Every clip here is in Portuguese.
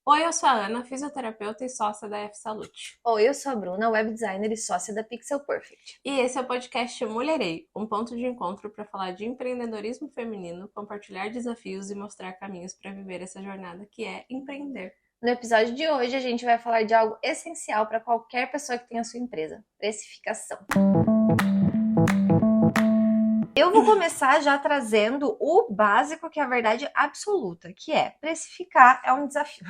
Oi, eu sou a Ana, fisioterapeuta e sócia da F-Salute. Oi, eu sou a Bruna, web designer e sócia da Pixel Perfect. E esse é o podcast Mulherei, um ponto de encontro para falar de empreendedorismo feminino, compartilhar desafios e mostrar caminhos para viver essa jornada que é empreender. No episódio de hoje, a gente vai falar de algo essencial para qualquer pessoa que tenha sua empresa: precificação. Eu vou começar já trazendo o básico, que é a verdade absoluta, que é precificar é um desafio.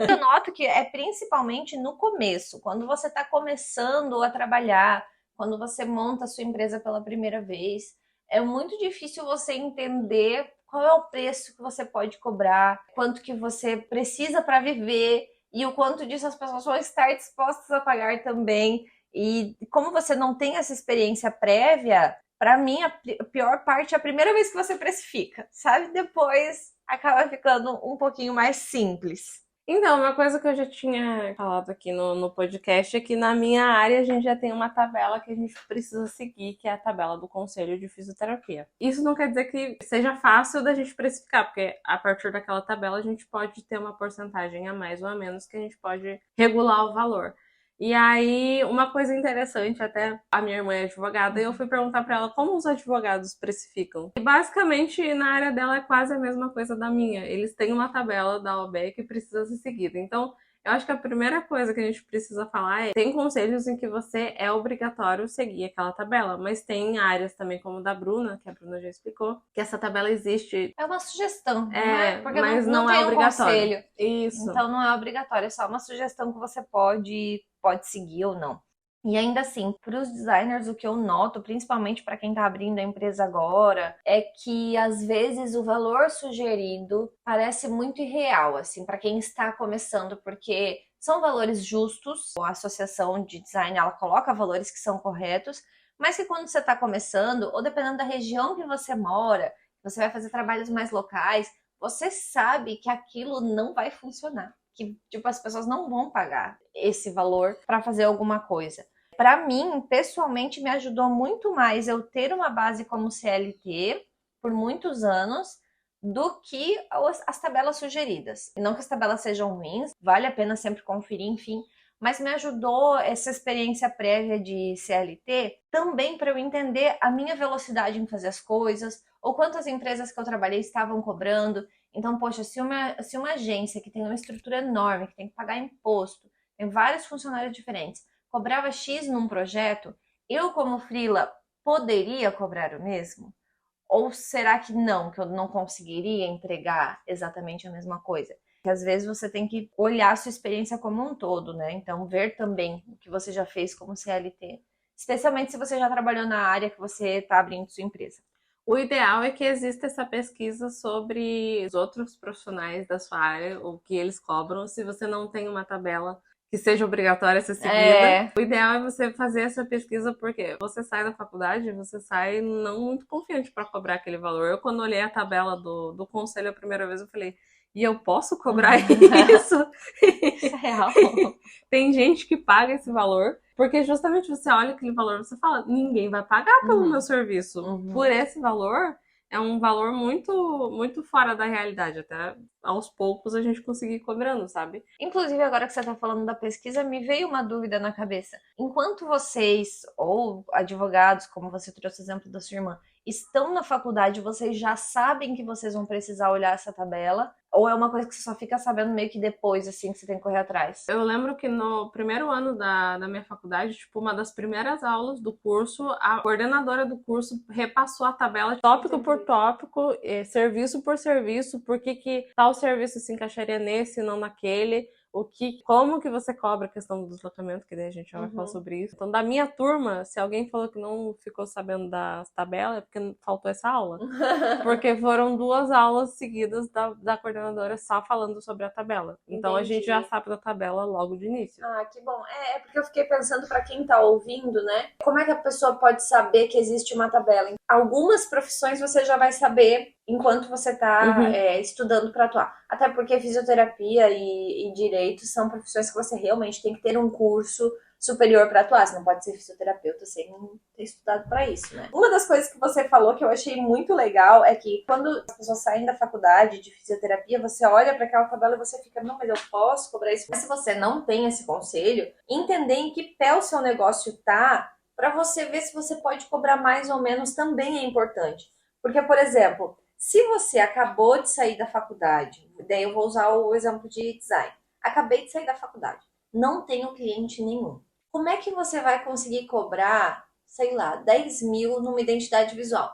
Eu noto que é principalmente no começo, quando você está começando a trabalhar, quando você monta a sua empresa pela primeira vez, é muito difícil você entender qual é o preço que você pode cobrar, quanto que você precisa para viver e o quanto disso as pessoas vão estar dispostas a pagar também. E como você não tem essa experiência prévia, para mim a pior parte é a primeira vez que você precifica, sabe? Depois acaba ficando um pouquinho mais simples. Então, uma coisa que eu já tinha falado aqui no podcast é que na minha área a gente já tem uma tabela que a gente precisa seguir, que é a tabela do Conselho de Fisioterapia. Isso não quer dizer que seja fácil da gente precificar, porque a partir daquela tabela a gente pode ter uma porcentagem a mais ou a menos que a gente pode regular o valor. E aí, uma coisa interessante, até a minha irmã é advogada, e eu fui perguntar pra ela como os advogados precificam. E basicamente, na área dela é quase a mesma coisa da minha. Eles têm uma tabela da OAB que precisa ser seguida. Então, eu acho que a primeira coisa que a gente precisa falar é: tem conselhos em que você é obrigatório seguir aquela tabela, mas tem áreas também como da Bruna, que a Bruna já explicou, que essa tabela existe. É uma sugestão, porque Mas não é tem um obrigatório. conselho. Isso. Então não é obrigatório, é só uma sugestão que você pode seguir ou não. E ainda assim, para os designers, o que eu noto, principalmente para quem está abrindo a empresa agora, é que às vezes o valor sugerido parece muito irreal, assim, para quem está começando, porque são valores justos. A associação de design, ela coloca valores que são corretos, mas que quando você está começando, ou dependendo da região que você mora, você vai fazer trabalhos mais locais, você sabe que aquilo não vai funcionar, que tipo as pessoas não vão pagar esse valor para fazer alguma coisa. Para mim, pessoalmente, me ajudou muito mais eu ter uma base como CLT por muitos anos do que as tabelas sugeridas. Não que as tabelas sejam ruins, vale a pena sempre conferir, enfim, mas me ajudou essa experiência prévia de CLT também para eu entender a minha velocidade em fazer as coisas, ou quantas empresas que eu trabalhei estavam cobrando. Então, poxa, se uma agência que tem uma estrutura enorme, que tem que pagar imposto, tem vários funcionários diferentes, cobrava X num projeto, eu como freela poderia cobrar o mesmo? Ou será que eu não conseguiria entregar exatamente a mesma coisa? Porque às vezes você tem que olhar a sua experiência como um todo, né? Então, ver também o que você já fez como CLT, especialmente se você já trabalhou na área que você está abrindo sua empresa. O ideal é que exista essa pesquisa sobre os outros profissionais da sua área, o que eles cobram, se você não tem uma tabela que seja obrigatória a ser seguida. O ideal é você fazer essa pesquisa porque você sai da faculdade, você sai não muito confiante para cobrar aquele valor. Eu, quando olhei a tabela do conselho a primeira vez, eu falei, e eu posso cobrar isso? Isso é real. Tem gente que paga esse valor, porque justamente você olha aquele valor e você fala, ninguém vai pagar pelo meu serviço. Por esse valor, é um valor muito, muito fora da realidade. Até aos poucos a gente conseguir ir cobrando, sabe? Inclusive, agora que você está falando da pesquisa, me veio uma dúvida na cabeça. Enquanto vocês, ou advogados, como você trouxe o exemplo da sua irmã, estão na faculdade, vocês já sabem que vocês vão precisar olhar essa tabela? Ou é uma coisa que você só fica sabendo meio que depois, assim, que você tem que correr atrás? Eu lembro que no primeiro ano da minha faculdade, tipo, uma das primeiras aulas do curso, a coordenadora do curso repassou a tabela tópico por tópico, serviço por serviço, por que tal serviço se encaixaria nesse e não naquele, como que você cobra a questão do deslocamento, que daí a gente já vai falar sobre isso. Então, da minha turma, se alguém falou que não ficou sabendo das tabelas, é porque faltou essa aula. Porque foram 2 aulas seguidas da coordenadora só falando sobre a tabela. Então a gente já sabe da tabela logo de início. Ah, que bom. É porque eu fiquei pensando para quem tá ouvindo, né? Como é que a pessoa pode saber que existe uma tabela? Algumas profissões você já vai saber enquanto você tá estudando para atuar. Até porque fisioterapia e direito são profissões que você realmente tem que ter um curso superior para atuar. Você não pode ser fisioterapeuta sem ter estudado para isso, né? Uma das coisas que você falou que eu achei muito legal é que quando as pessoas saem da faculdade de fisioterapia, você olha para aquela tabela e você fica, não, mas eu posso cobrar isso. Mas se você não tem esse conselho, entender em que pé o seu negócio tá, para você ver se você pode cobrar mais ou menos também é importante. Porque, por exemplo, se você acabou de sair da faculdade, daí eu vou usar o exemplo de design. Acabei de sair da faculdade, não tenho cliente nenhum. Como é que você vai conseguir cobrar, sei lá, 10 mil numa identidade visual?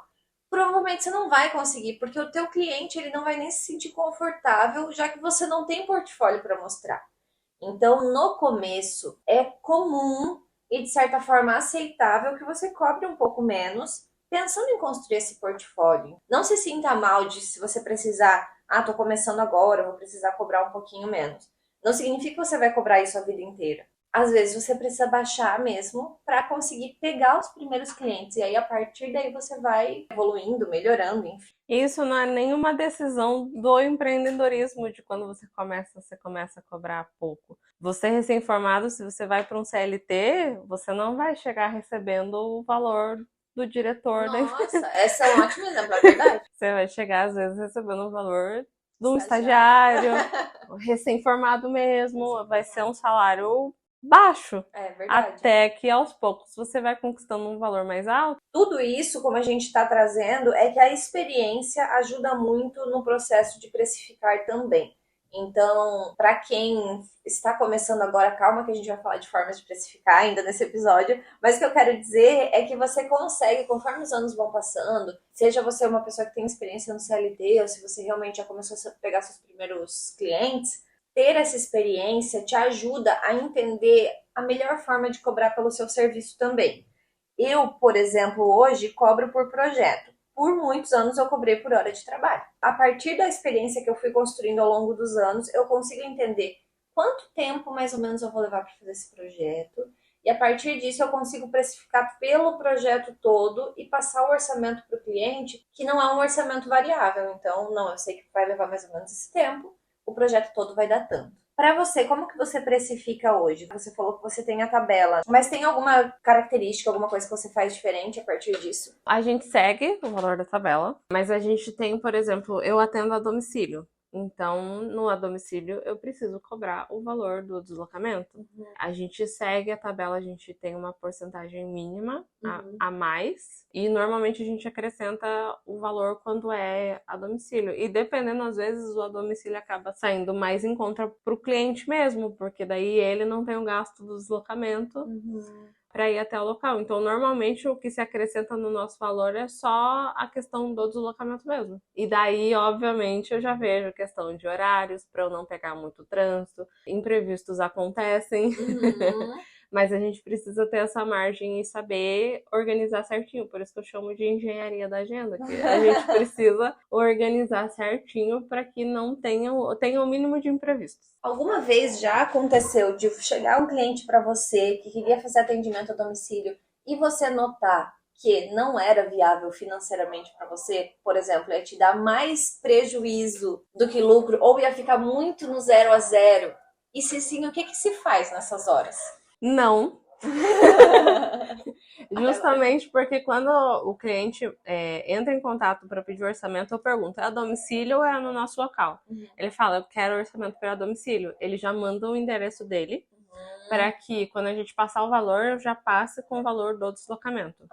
Provavelmente você não vai conseguir, porque o teu cliente ele não vai nem se sentir confortável, já que você não tem portfólio para mostrar. Então, no começo, é comum e, de certa forma, aceitável que você cobre um pouco menos, pensando em construir esse portfólio. Não se sinta mal de se você precisar, tô começando agora, vou precisar cobrar um pouquinho menos. Não significa que você vai cobrar isso a vida inteira. Às vezes você precisa baixar mesmo para conseguir pegar os primeiros clientes. E aí, a partir daí, você vai evoluindo, melhorando, enfim. Isso não é nenhuma decisão do empreendedorismo de quando você começa a cobrar pouco. Você recém-formado, se você vai para um CLT, você não vai chegar recebendo o valor do diretor da empresa. Nossa, essa é um ótimo exemplo, é verdade. Você vai chegar, às vezes, recebendo o valor de um Estagiário. estagiário, recém-formado mesmo, vai ser um salário baixo. É verdade. Até que aos poucos você vai conquistando um valor mais alto. Tudo isso, como a gente está trazendo, é que a experiência ajuda muito no processo de precificar também. Então, para quem está começando agora, calma que a gente vai falar de formas de precificar ainda nesse episódio, mas o que eu quero dizer é que você consegue, conforme os anos vão passando, seja você uma pessoa que tem experiência no CLT ou se você realmente já começou a pegar seus primeiros clientes, ter essa experiência te ajuda a entender a melhor forma de cobrar pelo seu serviço também. Eu, por exemplo, hoje cobro por projeto. Por muitos anos eu cobrei por hora de trabalho. A partir da experiência que eu fui construindo ao longo dos anos, eu consigo entender quanto tempo mais ou menos eu vou levar para fazer esse projeto. E a partir disso eu consigo precificar pelo projeto todo e passar o orçamento para o cliente, que não é um orçamento variável. Então, não, eu sei que vai levar mais ou menos esse tempo, o projeto todo vai dar tanto. Para você, como que você precifica hoje? Você falou que você tem a tabela, mas tem alguma característica, alguma coisa que você faz diferente a partir disso? A gente segue o valor da tabela, mas a gente tem, por exemplo, eu atendo a domicílio. Então, no a domicílio, eu preciso cobrar o valor do deslocamento. A gente segue a tabela, a gente tem uma porcentagem mínima a mais. E normalmente a gente acrescenta o valor quando é a domicílio. E dependendo, às vezes, o a domicílio acaba saindo mais em conta para o cliente mesmo, porque daí ele não tem o gasto do deslocamento para ir até o local. Então, normalmente, o que se acrescenta no nosso valor é só a questão do deslocamento mesmo. E daí, obviamente, eu já vejo a questão de horários, para eu não pegar muito trânsito. Imprevistos acontecem, mas a gente precisa ter essa margem e saber organizar certinho. Por isso que eu chamo de engenharia da agenda, que a gente precisa organizar certinho para que não tenha o mínimo de imprevistos. Alguma vez já aconteceu de chegar um cliente para você que queria fazer atendimento a domicílio e você notar que não era viável financeiramente para você? Por exemplo, ia te dar mais prejuízo do que lucro ou ia ficar muito no 0 a 0? E se sim, o que se faz nessas horas? Não. Justamente porque quando o cliente entra em contato para pedir orçamento, eu pergunto, é a domicílio ou é no nosso local? Ele fala, eu quero orçamento para domicílio. Ele já manda o endereço dele para que, quando a gente passar o valor, eu já passe com o valor do deslocamento.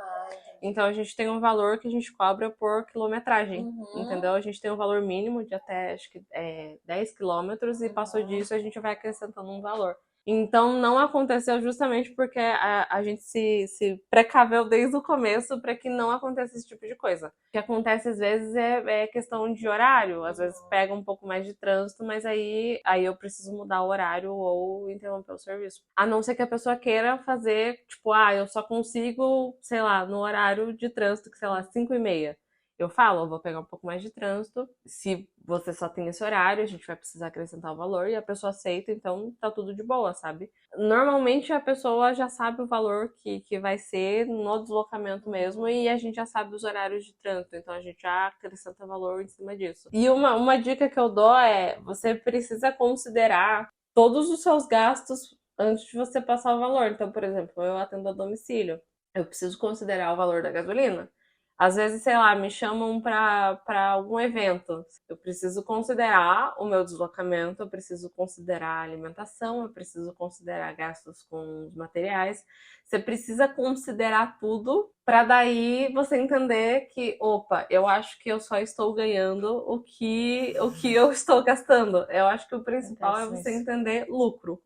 Então, a gente tem um valor que a gente cobra por quilometragem, entendeu? A gente tem um valor mínimo de até, acho que 10 quilômetros e passou disso, a gente vai acrescentando um valor. Então, não aconteceu justamente porque a gente se precaveu desde o começo para que não aconteça esse tipo de coisa. O que acontece às vezes é questão de horário. Às vezes pega um pouco mais de trânsito, mas aí eu preciso mudar o horário ou interromper o serviço. A não ser que a pessoa queira fazer, tipo, eu só consigo, sei lá, no horário de trânsito, que sei lá, 5h30. Eu falo, eu vou pegar um pouco mais de trânsito. Se você só tem esse horário, a gente vai precisar acrescentar o valor e a pessoa aceita, então tá tudo de boa, sabe? Normalmente a pessoa já sabe o valor que vai ser no deslocamento mesmo e a gente já sabe os horários de trânsito, então a gente já acrescenta valor em cima disso. E uma dica que eu dou é, você precisa considerar todos os seus gastos antes de você passar o valor. Então, por exemplo, eu atendo a domicílio, eu preciso considerar o valor da gasolina. Às vezes, sei lá, me chamam para algum evento. Eu preciso considerar o meu deslocamento, eu preciso considerar a alimentação, eu preciso considerar gastos com os materiais. Você precisa considerar tudo para daí você entender que, opa, eu acho que eu só estou ganhando o que eu estou gastando. Eu acho que o principal é você entender lucro.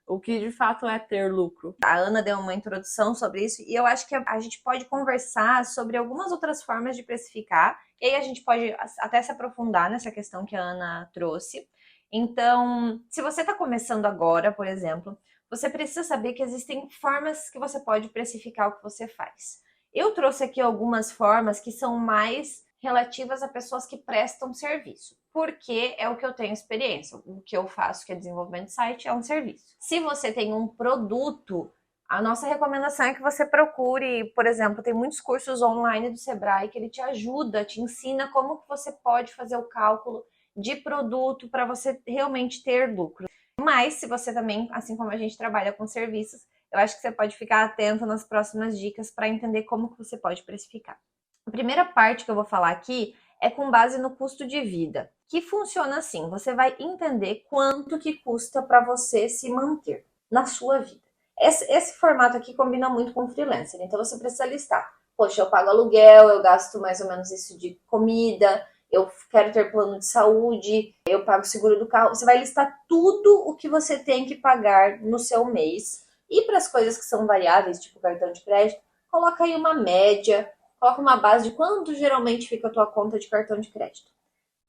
O que de fato é ter lucro. A Ana deu uma introdução sobre isso e eu acho que a gente pode conversar sobre algumas outras formas de precificar e aí a gente pode até se aprofundar nessa questão que a Ana trouxe. Então, se você está começando agora, por exemplo, você precisa saber que existem formas que você pode precificar o que você faz. Eu trouxe aqui algumas formas que são mais relativas a pessoas que prestam serviço, porque é o que eu tenho experiência. O que eu faço, que é desenvolvimento de site, é um serviço. Se você tem um produto, a nossa recomendação é que você procure, por exemplo, tem muitos cursos online do Sebrae que ele te ajuda, te ensina como que você pode fazer o cálculo de produto para você realmente ter lucro. Mas se você também, assim como a gente trabalha com serviços, eu acho que você pode ficar atento nas próximas dicas para entender como que você pode precificar. A primeira parte que eu vou falar aqui é com base no custo de vida, que funciona assim, você vai entender quanto que custa para você se manter na sua vida. Esse formato aqui combina muito com freelancer, então você precisa listar, poxa, eu pago aluguel, eu gasto mais ou menos isso de comida, eu quero ter plano de saúde, eu pago seguro do carro, você vai listar tudo o que você tem que pagar no seu mês. E para as coisas que são variáveis, tipo cartão de crédito, coloca aí uma média, coloca uma base de quanto geralmente fica a tua conta de cartão de crédito.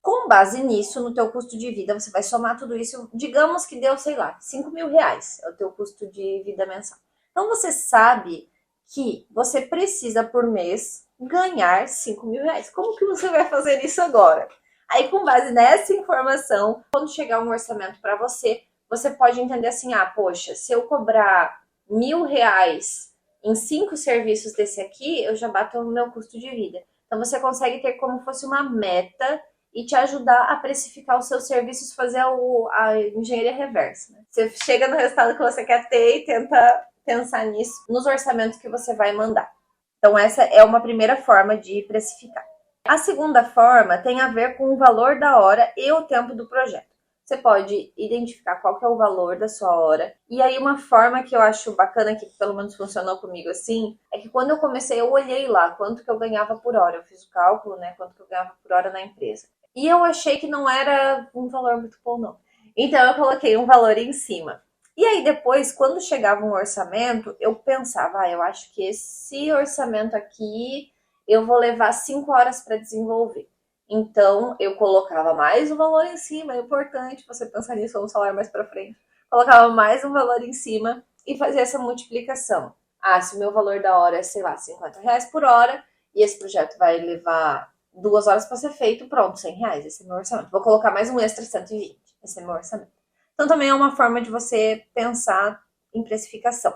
Com base nisso, no teu custo de vida, você vai somar tudo isso, digamos que deu, sei lá, 5 mil reais é o teu custo de vida mensal. Então você sabe que você precisa por mês ganhar 5 mil reais. Como que você vai fazer isso agora? Aí com base nessa informação, quando chegar um orçamento para você, você pode entender assim, ah, poxa, se eu cobrar 1.000 reais em 5 serviços desse aqui, eu já bato o meu custo de vida. Então você consegue ter como fosse uma meta e te ajudar a precificar os seus serviços, fazer a engenharia reversa. Né? Você chega no resultado que você quer ter e tenta pensar nisso nos orçamentos que você vai mandar. Então essa é uma primeira forma de precificar. A segunda forma tem a ver com o valor da hora e o tempo do projeto. Você pode identificar qual que é o valor da sua hora. E aí uma forma que eu acho bacana, que pelo menos funcionou comigo assim, é que quando eu comecei, eu olhei lá quanto que eu ganhava por hora. Eu fiz o cálculo, né, quanto que eu ganhava por hora na empresa. E eu achei que não era um valor muito bom, não. Então eu coloquei um valor em cima. E aí depois, quando chegava um orçamento, eu pensava, eu acho que esse orçamento aqui eu vou levar 5 horas para desenvolver. Então, eu colocava mais um valor em cima, é importante você pensar nisso, vamos falar mais para frente. Colocava mais um valor em cima e fazia essa multiplicação. Ah, se o meu valor da hora é, sei lá, 50 reais por hora, e esse projeto vai levar 2 horas para ser feito, pronto, 100 reais, esse é meu orçamento. Vou colocar mais um extra 120, esse é meu orçamento. Então, também é uma forma de você pensar em precificação.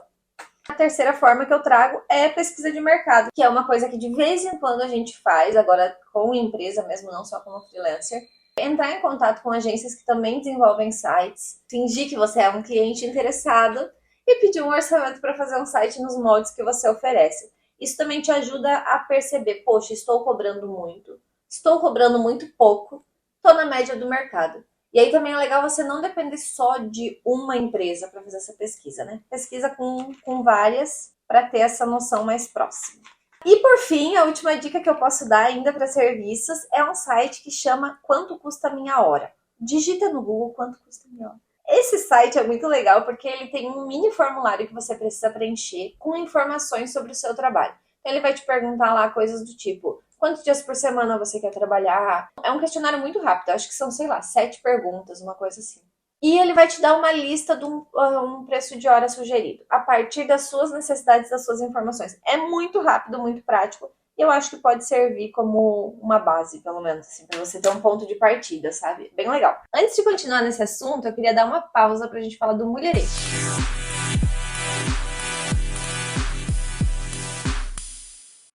A terceira forma que eu trago é pesquisa de mercado, que é uma coisa que de vez em quando a gente faz, agora com empresa mesmo, não só como freelancer. Entrar em contato com agências que também desenvolvem sites, fingir que você é um cliente interessado e pedir um orçamento para fazer um site nos moldes que você oferece. Isso também te ajuda a perceber, poxa, estou cobrando muito pouco, estou na média do mercado. E aí também é legal você não depender só de uma empresa para fazer essa pesquisa, né? Pesquisa com várias para ter essa noção mais próxima. E por fim, a última dica que eu posso dar ainda para serviços é um site que chama Quanto Custa a Minha Hora. Digita no Google quanto custa a minha hora. Esse site é muito legal porque ele tem um mini formulário que você precisa preencher com informações sobre o seu trabalho. Então ele vai te perguntar lá coisas do tipo: quantos dias por semana você quer trabalhar? É um questionário muito rápido, acho que são, 7 perguntas, uma coisa assim. E ele vai te dar uma lista de um preço de hora sugerido, a partir das suas necessidades, das suas informações. É muito rápido, muito prático, e eu acho que pode servir como uma base, pelo menos, assim, para você ter um ponto de partida, sabe? Bem legal. Antes de continuar nesse assunto, eu queria dar uma pausa pra gente falar do mulheresco.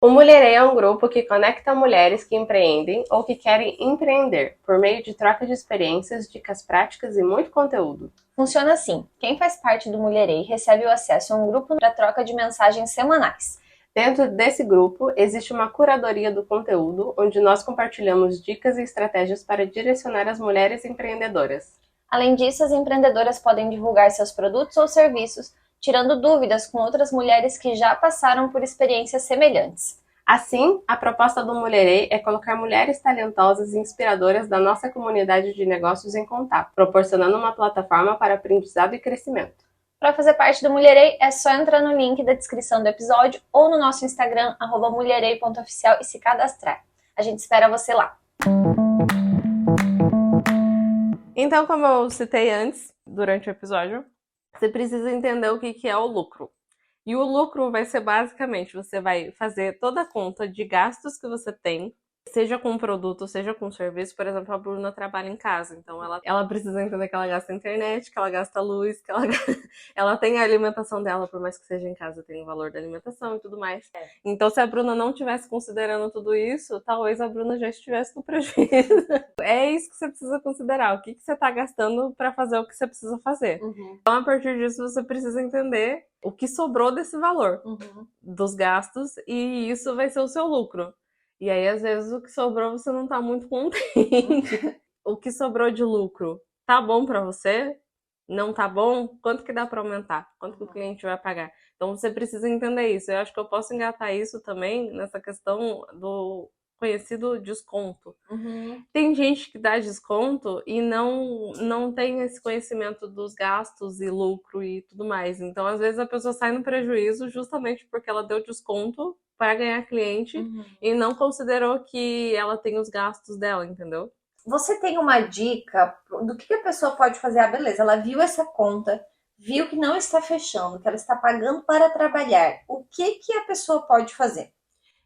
O Mulherê é um grupo que conecta mulheres que empreendem ou que querem empreender, por meio de troca de experiências, dicas práticas e muito conteúdo. Funciona assim: quem faz parte do Mulherê recebe o acesso a um grupo para troca de mensagens semanais. Dentro desse grupo, existe uma curadoria do conteúdo, onde nós compartilhamos dicas e estratégias para direcionar as mulheres empreendedoras. Além disso, as empreendedoras podem divulgar seus produtos ou serviços, tirando dúvidas com outras mulheres que já passaram por experiências semelhantes. Assim, a proposta do Mulherê é colocar mulheres talentosas e inspiradoras da nossa comunidade de negócios em contato, proporcionando uma plataforma para aprendizado e crescimento. Para fazer parte do Mulherei, é só entrar no link da descrição do episódio ou no nosso Instagram, @mulherei.oficial, e se cadastrar. A gente espera você lá. Então, como eu citei antes, durante o episódio, você precisa entender o que é o lucro. E o lucro vai ser basicamente, você vai fazer toda a conta de gastos que você tem, seja com produto, seja com serviço. Por exemplo, a Bruna trabalha em casa, então ela precisa entender que ela gasta internet, que ela gasta luz, que ela tem a alimentação dela, por mais que seja em casa, tem o valor da alimentação e tudo mais. Então, se a Bruna não estivesse considerando tudo isso, talvez a Bruna já estivesse no prejuízo. É isso que você precisa considerar, o que você está gastando para fazer o que você precisa fazer. Então, a partir disso, você precisa entender o que sobrou desse valor, dos gastos, e isso vai ser o seu lucro. E aí, às vezes, o que sobrou você não tá muito contente. O que sobrou de lucro tá bom pra você? Não tá bom? Quanto que dá pra aumentar? Quanto que o cliente vai pagar? Então, você precisa entender isso. Eu acho que eu posso engatar isso também nessa questão do conhecido desconto. Tem gente que dá desconto e não tem esse conhecimento dos gastos e lucro e tudo mais. Então, às vezes, a pessoa sai no prejuízo justamente porque ela deu desconto para ganhar cliente e não considerou que ela tem os gastos dela, entendeu? Você tem uma dica do que a pessoa pode fazer? Ah, beleza, ela viu essa conta, viu que não está fechando, que ela está pagando para trabalhar. O que a pessoa pode fazer?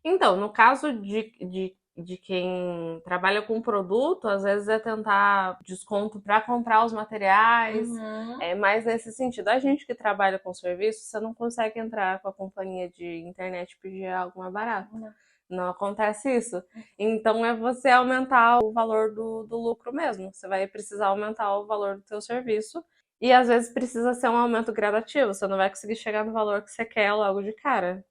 Então, no caso de quem trabalha com produto, às vezes é tentar desconto para comprar os materiais, é mais nesse sentido. A gente que trabalha com serviço, você não consegue entrar com a companhia de internet e pedir algo mais barato. Não acontece isso. Então é você aumentar o valor do lucro mesmo. Você vai precisar aumentar o valor do seu serviço. E às vezes precisa ser um aumento gradativo. Você não vai conseguir chegar no valor que você quer logo de cara.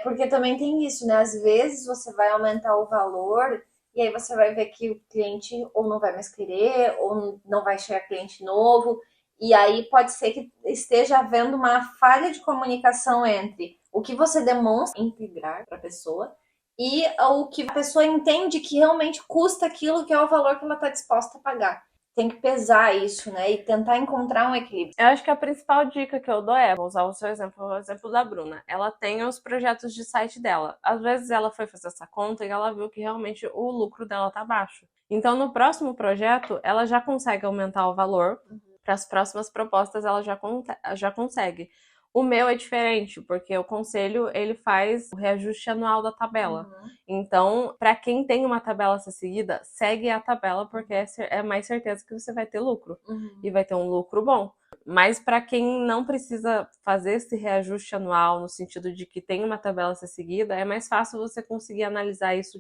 Porque também tem isso, né? Às vezes você vai aumentar o valor e aí você vai ver que o cliente ou não vai mais querer, ou não vai chegar cliente novo. E aí pode ser que esteja havendo uma falha de comunicação entre o que você demonstra integrar para a pessoa e o que a pessoa entende que realmente custa aquilo que é o valor que ela está disposta a pagar. Tem que pesar isso, né? E tentar encontrar um equilíbrio. Eu acho que a principal dica que eu dou é, vou usar o seu exemplo, o exemplo da Bruna. Ela tem os projetos de site dela. Às vezes ela foi fazer essa conta e ela viu que realmente o lucro dela tá baixo. Então, no próximo projeto, ela já consegue aumentar o valor. Para as próximas propostas, ela já consegue. O meu é diferente, porque o conselho, ele faz o reajuste anual da tabela. Então, para quem tem uma tabela a ser seguida, segue a tabela, porque é mais certeza que você vai ter lucro. E vai ter um lucro bom. Mas para quem não precisa fazer esse reajuste anual, no sentido de que tem uma tabela a ser seguida, é mais fácil você conseguir analisar isso.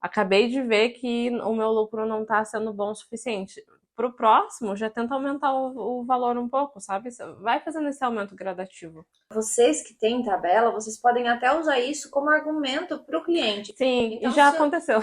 Acabei de ver que o meu lucro não está sendo bom o suficiente. Pro próximo, já tenta aumentar o valor um pouco, sabe? Vai fazendo esse aumento gradativo. Vocês que têm tabela, vocês podem até usar isso como argumento para o cliente. Sim, então, e já aconteceu.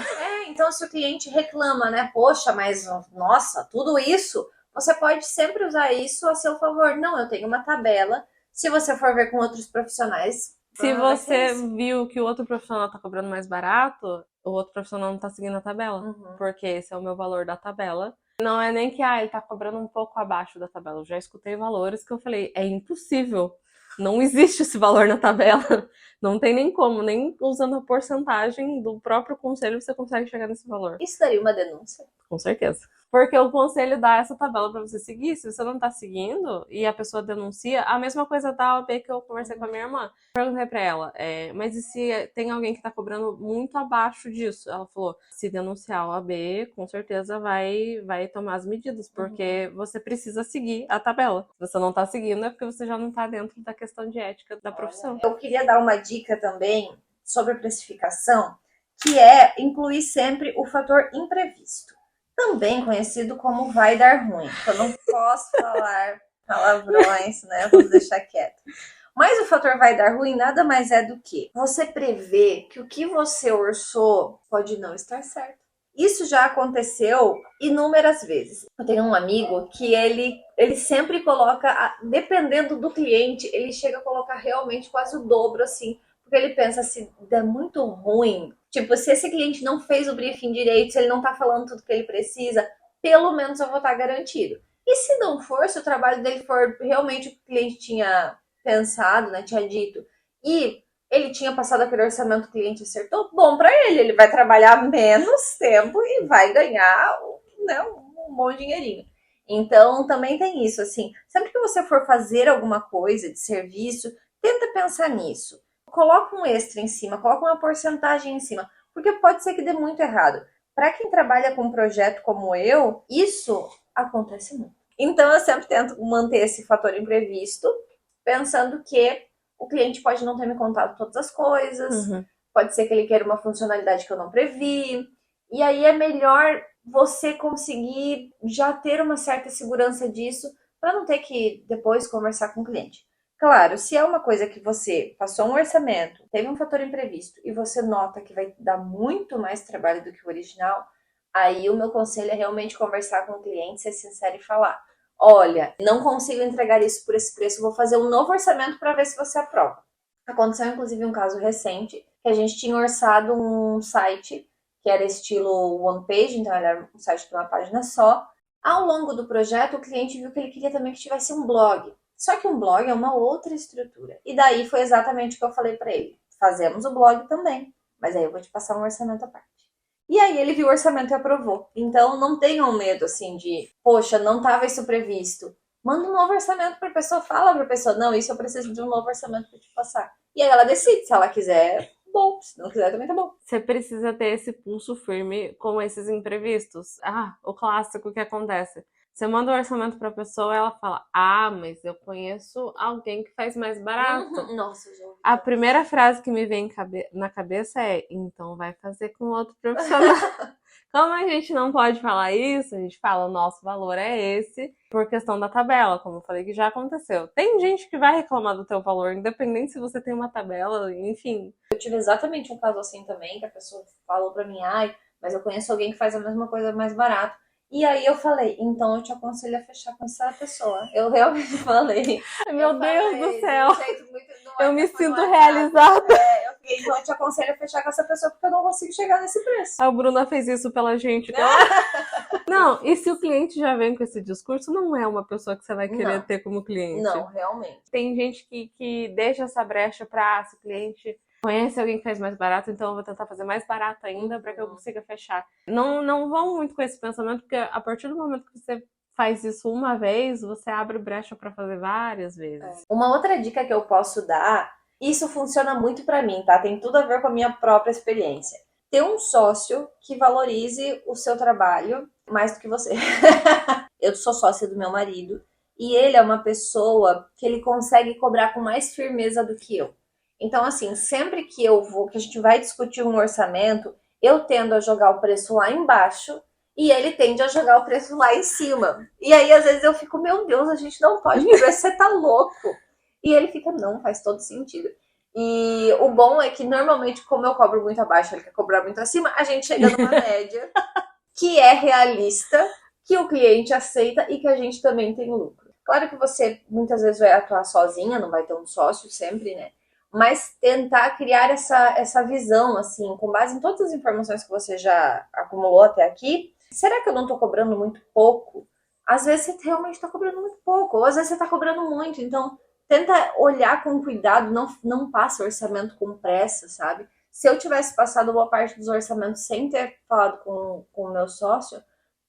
Então se o cliente reclama, né? Poxa, mas nossa, tudo isso, você pode sempre usar isso a seu favor. Não, eu tenho uma tabela. Se você for ver com outros profissionais... Se você viu que o outro profissional tá cobrando mais barato, o outro profissional não tá seguindo a tabela. Porque esse é o meu valor da tabela. Não é nem que ele tá cobrando um pouco abaixo da tabela. Eu já escutei valores que eu falei, é impossível. Não existe esse valor na tabela. Não tem nem como, nem usando a porcentagem do próprio conselho você consegue chegar nesse valor. Isso daria uma denúncia? Com certeza. Porque o conselho dá essa tabela para você seguir. Se você não tá seguindo e a pessoa denuncia, a mesma coisa da OAB que eu conversei com a minha irmã. Perguntei pra ela, mas e se tem alguém que tá cobrando muito abaixo disso? Ela falou, se denunciar a OAB, com certeza vai tomar as medidas, porque você precisa seguir a tabela. Se você não tá seguindo, é porque você já não tá dentro da questão de ética da profissão. Eu queria dar uma dica também sobre a precificação, que é incluir sempre o fator imprevisto, também conhecido como vai dar ruim. Eu não posso falar palavrões, né? Vou deixar quieto. Mas o fator vai dar ruim nada mais é do que você prever que o que você orçou pode não estar certo. Isso já aconteceu inúmeras vezes. Eu tenho um amigo que ele sempre coloca, dependendo do cliente, ele chega a colocar realmente quase o dobro, assim, porque ele pensa, se der muito ruim, tipo, se esse cliente não fez o briefing direito, se ele não tá falando tudo que ele precisa, pelo menos eu vou estar garantido. E se não for, se o trabalho dele for realmente o que o cliente tinha pensado, né, tinha dito, e ele tinha passado aquele orçamento, o cliente acertou, bom para ele vai trabalhar menos tempo e vai ganhar, né, um bom dinheirinho. Então, também tem isso, assim, sempre que você for fazer alguma coisa de serviço, tenta pensar nisso. Coloca um extra em cima, coloca uma porcentagem em cima, porque pode ser que dê muito errado. Para quem trabalha com um projeto como eu, isso acontece muito. Então, eu sempre tento manter esse fator imprevisto, pensando que o cliente pode não ter me contado todas as coisas, pode ser que ele queira uma funcionalidade que eu não previ, e aí é melhor você conseguir já ter uma certa segurança disso para não ter que depois conversar com o cliente. Claro, se é uma coisa que você passou um orçamento, teve um fator imprevisto e você nota que vai dar muito mais trabalho do que o original, aí o meu conselho é realmente conversar com o cliente, ser sincero e falar: olha, não consigo entregar isso por esse preço, vou fazer um novo orçamento para ver se você aprova. Aconteceu, inclusive, um caso recente, que a gente tinha orçado um site que era estilo one page, então era um site de uma página só. Ao longo do projeto, o cliente viu que ele queria também que tivesse um blog. Só que um blog é uma outra estrutura. E daí foi exatamente o que eu falei para ele. Fazemos o blog também, mas aí eu vou te passar um orçamento à parte. E aí ele viu o orçamento e aprovou. Então não tenham medo assim de, poxa, não estava isso previsto. Manda um novo orçamento para a pessoa, fala para a pessoa, não, isso eu preciso de um novo orçamento para te passar. E aí ela decide, se ela quiser, bom, se não quiser também tá bom. Você precisa ter esse pulso firme com esses imprevistos. Ah, o clássico que acontece. Você manda o orçamento pra pessoa, ela fala: ah, mas eu conheço alguém que faz mais barato. Nossa, já ouvi. A primeira frase que me vem na cabeça é: então vai fazer com outro profissional. Como a gente não pode falar isso, a gente fala: o nosso valor é esse, por questão da tabela, como eu falei que já aconteceu. Tem gente que vai reclamar do teu valor, independente se você tem uma tabela, enfim. Eu tive exatamente um caso assim também, que a pessoa falou pra mim: ai, mas eu conheço alguém que faz a mesma coisa mais barato. E aí eu falei: então eu te aconselho a fechar com essa pessoa. Eu realmente falei. Meu Deus do céu. Eu me sinto realizada. Eu fiquei: então eu te aconselho a fechar com essa pessoa porque eu não consigo chegar nesse preço. A Bruna fez isso pela gente. Não, e se o cliente já vem com esse discurso, não é uma pessoa que você vai querer ter como cliente. Não, realmente. Tem gente que deixa essa brecha pra, se o cliente conhece alguém que faz mais barato, então eu vou tentar fazer mais barato ainda para que eu consiga fechar. Não vão muito com esse pensamento, porque a partir do momento que você faz isso uma vez, você abre brecha para fazer várias vezes. Uma outra dica que eu posso dar, isso funciona muito para mim, tá? Tem tudo a ver com a minha própria experiência. Ter um sócio que valorize o seu trabalho mais do que você. Eu sou sócia do meu marido e ele é uma pessoa que ele consegue cobrar com mais firmeza do que eu. Então, assim, sempre que que a gente vai discutir um orçamento, eu tendo a jogar o preço lá embaixo e ele tende a jogar o preço lá em cima. E aí, às vezes, eu fico: meu Deus, a gente não pode, você tá louco. E ele fica: não, faz todo sentido. E o bom é que, normalmente, como eu cobro muito abaixo, ele quer cobrar muito acima, a gente chega numa média que é realista, que o cliente aceita e que a gente também tem lucro. Claro que você, muitas vezes, vai atuar sozinha, não vai ter um sócio sempre, né? Mas tentar criar essa visão, assim, com base em todas as informações que você já acumulou até aqui. Será que eu não tô cobrando muito pouco? Às vezes você realmente tá cobrando muito pouco, ou às vezes você tá cobrando muito. Então, tenta olhar com cuidado, não passa orçamento com pressa, sabe? Se eu tivesse passado boa parte dos orçamentos sem ter falado com o meu sócio,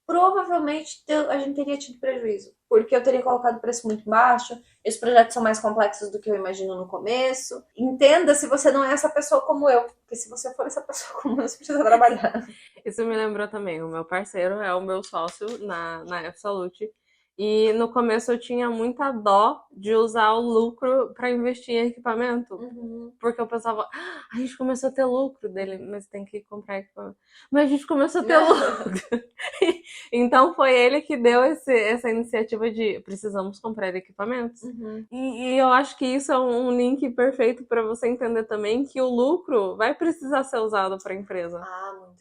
provavelmente a gente teria tido prejuízo, porque eu teria colocado o preço muito baixo, os projetos são mais complexos do que eu imagino no começo. Entenda se você não é essa pessoa como eu, porque se você for essa pessoa como eu, você precisa trabalhar. Isso me lembrou também, o meu parceiro é o meu sócio na Absolute, e no começo eu tinha muita dó de usar o lucro para investir em equipamento. Porque eu pensava, a gente começou a ter lucro dele, mas tem que comprar equipamento. Mas a gente começou a ter lucro. Então foi ele que deu essa iniciativa de precisamos comprar equipamentos. E eu acho que isso é um link perfeito para você entender também que o lucro vai precisar ser usado para a empresa.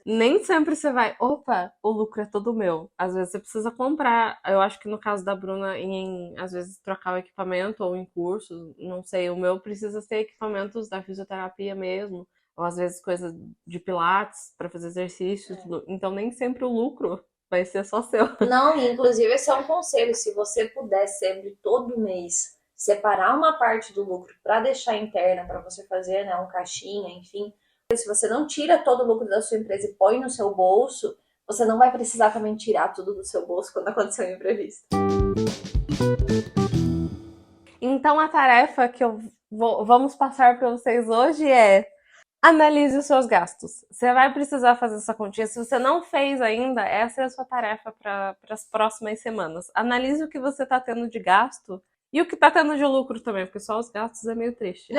Nem sempre você vai, opa, o lucro é todo meu. Às vezes você precisa comprar. Eu acho que no caso da Bruna, às vezes trocar o equipamento ou em cursos, não sei, o meu precisa ser equipamentos da fisioterapia mesmo. Ou às vezes coisas de pilates para fazer exercício, tudo. Então nem sempre o lucro vai ser só seu. Não, e inclusive esse é um conselho, se você puder sempre, todo mês, separar uma parte do lucro para deixar interna, para você fazer, né, um caixinha, enfim. Se você não tira todo o lucro da sua empresa e põe no seu bolso, você não vai precisar também tirar tudo do seu bolso quando acontecer um imprevisto. Então a tarefa que vamos passar para vocês hoje é: analise os seus gastos. Você vai precisar fazer essa continha. Se você não fez ainda, essa é a sua tarefa para as próximas semanas. Analise o que você está tendo de gasto e o que está tendo de lucro também, porque só os gastos é meio triste.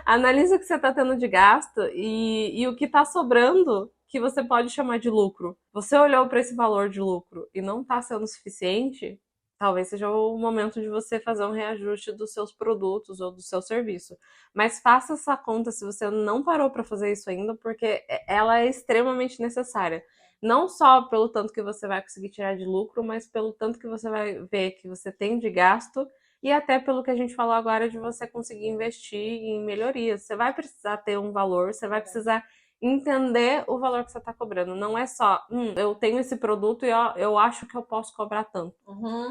Analise o que você está tendo de gasto e o que está sobrando que você pode chamar de lucro. Você olhou para esse valor de lucro e não está sendo suficiente, talvez seja o momento de você fazer um reajuste dos seus produtos ou do seu serviço. Mas faça essa conta se você não parou para fazer isso ainda, porque ela é extremamente necessária. Não só pelo tanto que você vai conseguir tirar de lucro, mas pelo tanto que você vai ver que você tem de gasto e até pelo que a gente falou agora de você conseguir investir em melhorias. Você vai precisar ter um valor, você vai precisar entender o valor que você está cobrando. Não é só, eu tenho esse produto e eu acho que eu posso cobrar tanto.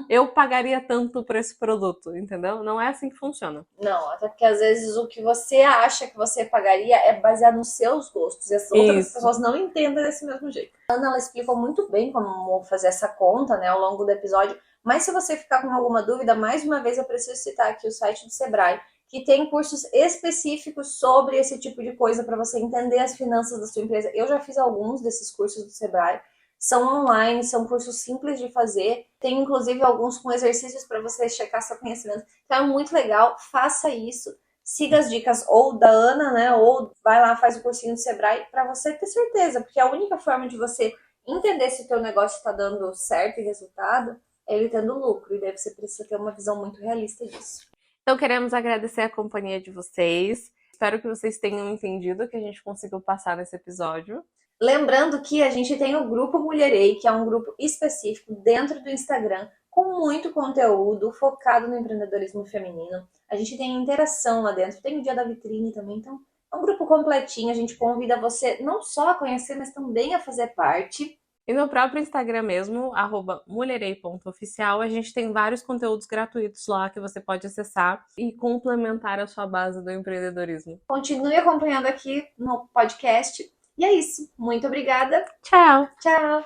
Eu pagaria tanto por esse produto, entendeu? Não é assim que funciona. Não, até porque às vezes o que você acha que você pagaria é baseado nos seus gostos. E as outras pessoas não entendem desse mesmo jeito. A Ana, ela explicou muito bem como fazer essa conta, né, ao longo do episódio. Mas se você ficar com alguma dúvida, mais uma vez eu preciso citar aqui o site do Sebrae, que tem cursos específicos sobre esse tipo de coisa para você entender as finanças da sua empresa. Eu já fiz alguns desses cursos do Sebrae. São online, são cursos simples de fazer. Tem inclusive alguns com exercícios para você checar seu conhecimento. Então é muito legal, faça isso. Siga as dicas ou da Ana, né? Ou vai lá, faz o cursinho do Sebrae para você ter certeza, porque a única forma de você entender se o teu negócio está dando certo e resultado é ele tendo lucro. E daí você precisa ter uma visão muito realista disso. Então queremos agradecer a companhia de vocês. Espero que vocês tenham entendido o que a gente conseguiu passar nesse episódio. Lembrando que a gente tem o Grupo Mulherei, que é um grupo específico dentro do Instagram, com muito conteúdo focado no empreendedorismo feminino. A gente tem interação lá dentro, tem o Dia da Vitrine também, então é um grupo completinho. A gente convida você não só a conhecer, mas também a fazer parte. E no próprio Instagram mesmo, @mulherei.oficial, a gente tem vários conteúdos gratuitos lá que você pode acessar e complementar a sua base do empreendedorismo. Continue acompanhando aqui no podcast. E é isso. Muito obrigada. Tchau! Tchau!